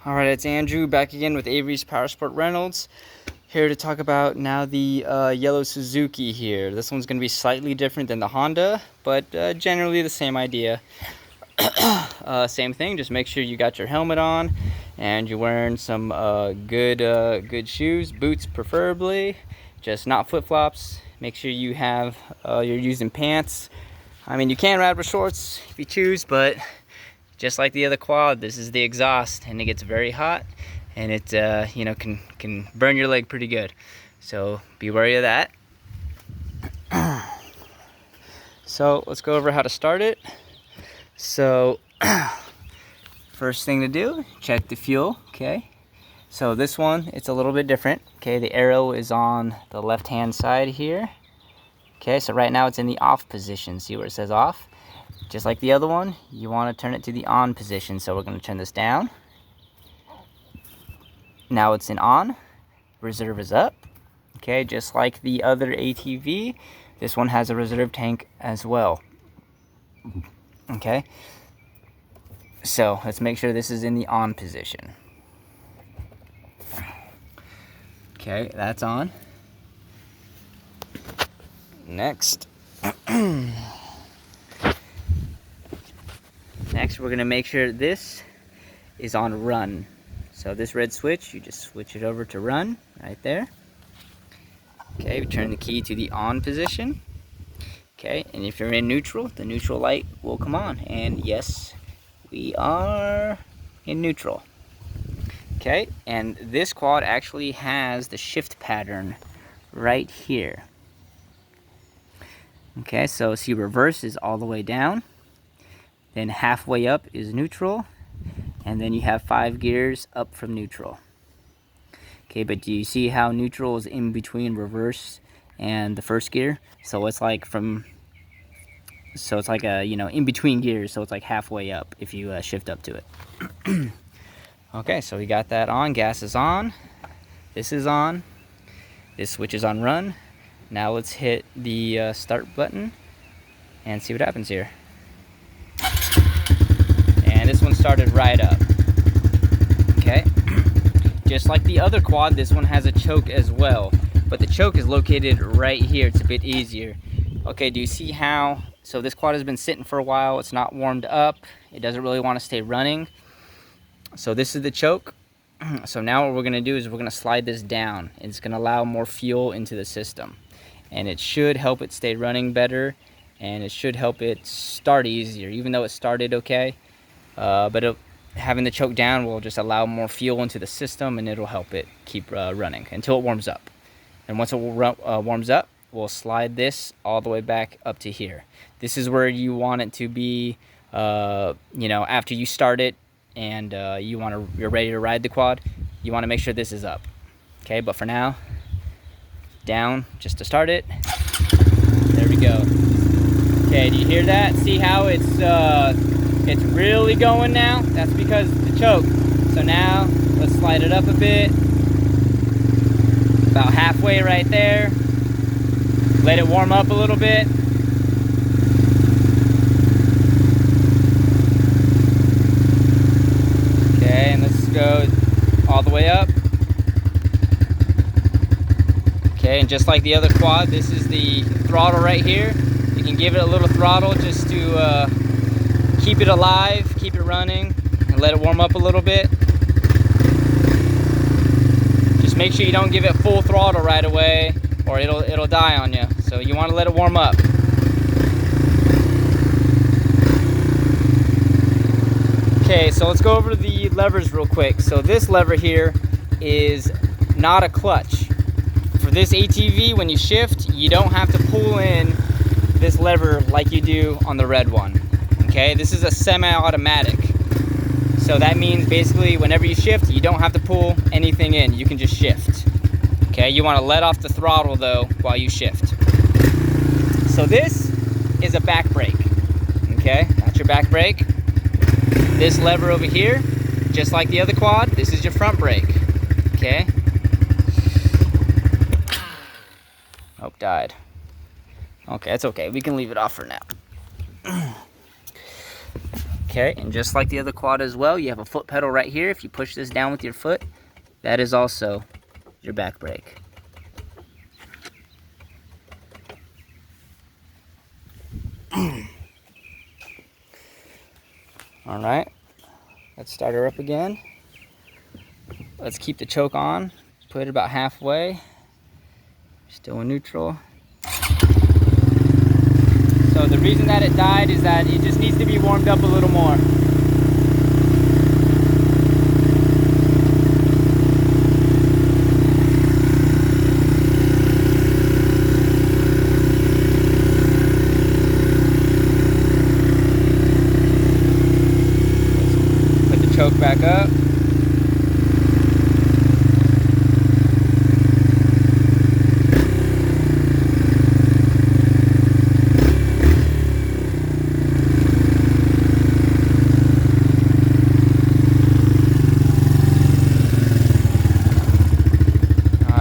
Alright, it's Andrew back again with Avery's Powersport Reynolds. Here to talk about now the yellow Suzuki here. This one's going to be slightly different than the Honda, but generally the same idea. Same thing, just make sure you got your helmet on and you're wearing some good shoes, boots preferably, just not flip-flops. Make sure you have, you're using pants. I mean, you can ride with shorts if you choose, but just like the other quad, this is the exhaust, and it gets very hot, and it you know, can burn your leg pretty good. So be wary of that. So let's go over how to start it. So first thing to do, check the fuel. Okay. So this one, it's a little bit different. Okay, the arrow is on the left-hand side here. Okay, so right now it's in the off position. See where it says off? Just like the other one, you want to turn it to the on position. So we're going to turn this down. Now it's in on. Reserve is up. Okay, just like the other ATV, this one has a reserve tank as well. Okay, so let's make sure this is in the on position. Okay, that's on. Next. Next, we're going to make sure this is on run. So this red switch, you just switch it over to run right there. Okay, we turn the key to the on position. Okay, and if you're in neutral, the neutral light will come on. And yes, we are in neutral. Okay, and this quad actually has the shift pattern right here. Okay, so see, reverse is all the way down. Then halfway up is neutral, and then you have 5 gears up from neutral. Okay, but do you see how neutral is in between reverse and the first gear? So it's like it's like a, you know, in between gears, so it's like halfway up if you shift up to it. Okay, so we got that on. Gas is on. This is on. This switch is on run. Now let's hit the start button and see what happens here. And this one started right up. Okay, just like the other quad, this one has a choke as well, but the choke is located right here. It's a bit easier. Okay, do you see how, so this quad has been sitting for a while, it's not warmed up, it doesn't really want to stay running. So this is the choke. So now what we're going to do is we're going to slide this down. It's going to allow more fuel into the system, and it should help it stay running better, and it should help it start easier, even though it started okay. But having the choke down will just allow more fuel into the system, and it'll help it keep running until it warms up. And once it warms up, we'll slide this all the way back up to here. This is where you want it to be, you know, after you start it and you're ready to ride the quad. You want to make sure this is up. Okay, but for now, down just to start it. There we go. Okay, do you hear that? See how it's really going now? That's because of the choke. So now let's slide it up a bit. About halfway right there. Let it warm up a little bit. Okay, and let's go all the way up. Okay, and just like the other quad, this is the throttle right here. You can give it a little throttle just to keep it alive, keep it running, and let it warm up a little bit. Just make sure you don't give it full throttle right away, or it'll die on you. So you want to let it warm up. Okay, so let's go over the levers real quick. So this lever here is not a clutch. For this ATV, when you shift, you don't have to pull in this lever like you do on the red one. Okay, this is a semi-automatic. So that means basically whenever you shift, you don't have to pull anything in. You can just shift. Okay, you want to let off the throttle though while you shift. So this is a back brake. Okay, that's your back brake. This lever over here, just like the other quad, this is your front brake. Okay. Oh, died. Okay, that's okay. We can leave it off for now. Okay, and just like the other quad as well, you have a foot pedal right here. If you push this down with your foot, that is also your back brake. All right, let's start her up again. Let's keep the choke on, put it about halfway, still in neutral. So the reason that it died is that it just needs to be warmed up a little more. Put the choke back up.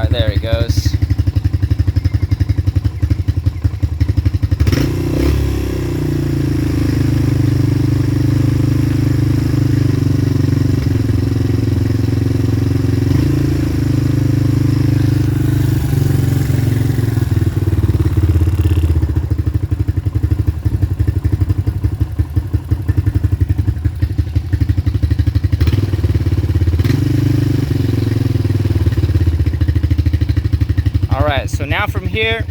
There it goes. Alright, so now from here,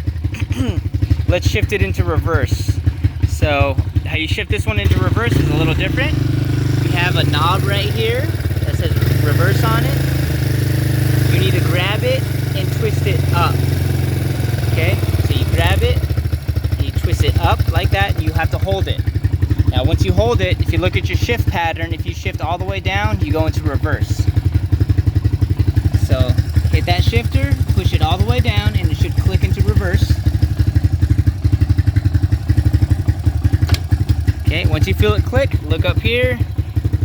let's shift it into reverse. So how you shift this one into reverse is a little different. We have a knob right here that says reverse on it. You need to grab it and twist it up. Okay, so you grab it, and you twist it up like that, and you have to hold it. Now once you hold it, if you look at your shift pattern, if you shift all the way down, you go into reverse. So hit that shifter, push it all the way down, and it should click into reverse. Okay, once you feel it click, look up here,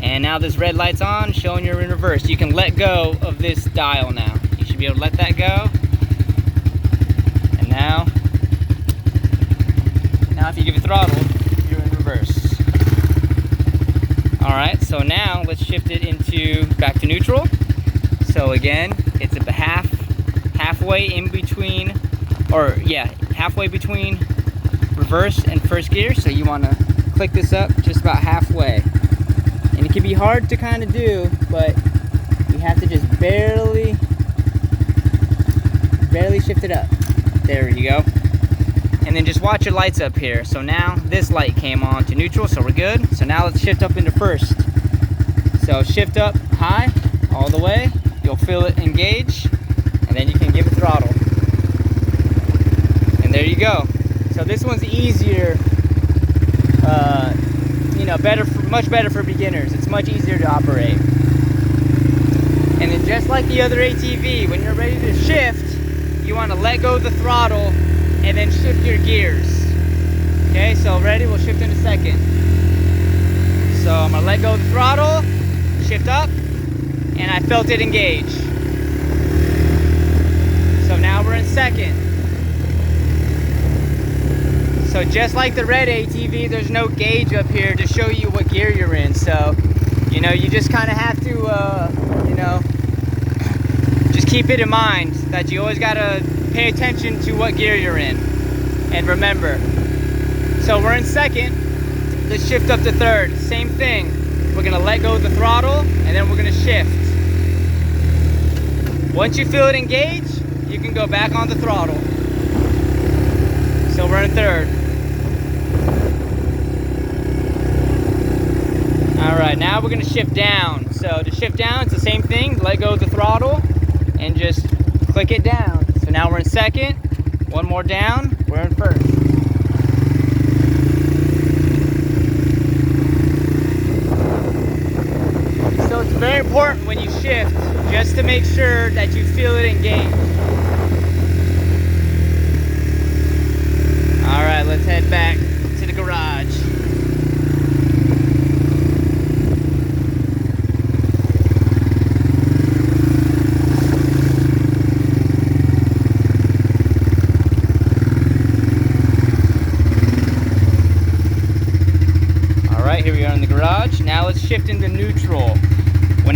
and now this red light's on, showing you're in reverse. You can let go of this dial now. You should be able to let that go. And now if you give it throttle, you're in reverse. Alright, so now let's shift it into back to neutral. So again, it's a halfway in between, or yeah, halfway between reverse and first gear. So you want to click this up just about halfway. And it can be hard to kind of do, but you have to just barely shift it up. There you go. And then just watch your lights up here. So now this light came on to neutral, so we're good. So now let's shift up into first. So shift up high all the way. You'll feel it engage, and then you can give it throttle. And there you go. So this one's easier, you know, much better for beginners. It's much easier to operate. And then just like the other ATV, when you're ready to shift, you want to let go of the throttle and then shift your gears. Okay, so ready? We'll shift in a second. So I'm gonna let go of the throttle, shift up, and I felt it engage. So now we're in second. So just like the red ATV, there's no gauge up here to show you what gear you're in. So, you know, you just kind of have to, you know, just keep it in mind that you always gotta pay attention to what gear you're in. And remember, so we're in second, let's shift up to third. Same thing, we're gonna let go of the throttle and then we're gonna shift. Once you feel it engage, you can go back on the throttle. So we're in third. All right, now we're gonna shift down. So to shift down, it's the same thing, let go of the throttle and just click it down. So now we're in second, one more down, we're in first. So it's very important when you shift, just to make sure that you feel it engage. All right, let's head back to the garage. All right, here we are in the garage.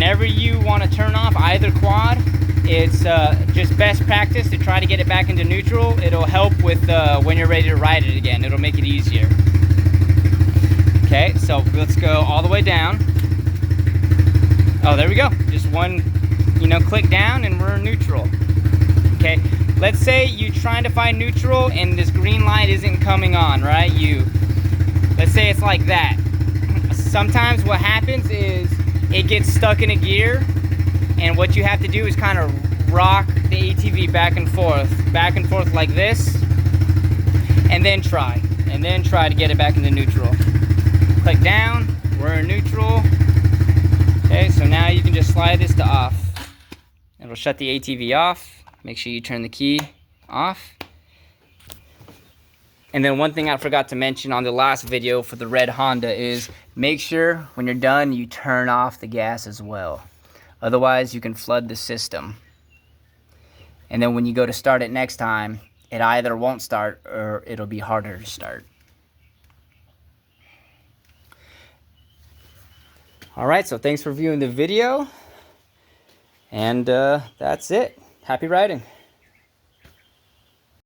whenever you want to turn off either quad, it's just best practice to try to get it back into neutral. It'll help with when you're ready to ride it again. It'll make it easier. Okay, so let's go all the way down. Oh, there we go. Just one, click down and we're neutral. Okay, let's say you're trying to find neutral and this green light isn't coming on, right? Let's say it's like that. Sometimes what happens is it gets stuck in a gear, and what you have to do is kind of rock the ATV back and forth like this, and then try to get it back into neutral. Click down, we're in neutral. Okay, so now you can just slide this to off. It'll shut the ATV off. Make sure you turn the key off. And then one thing I forgot to mention on the last video for the red Honda is make sure when you're done you turn off the gas as well. Otherwise you can flood the system. And then when you go to start it next time, it either won't start or it'll be harder to start. Alright, so thanks for viewing the video. And that's it. Happy riding.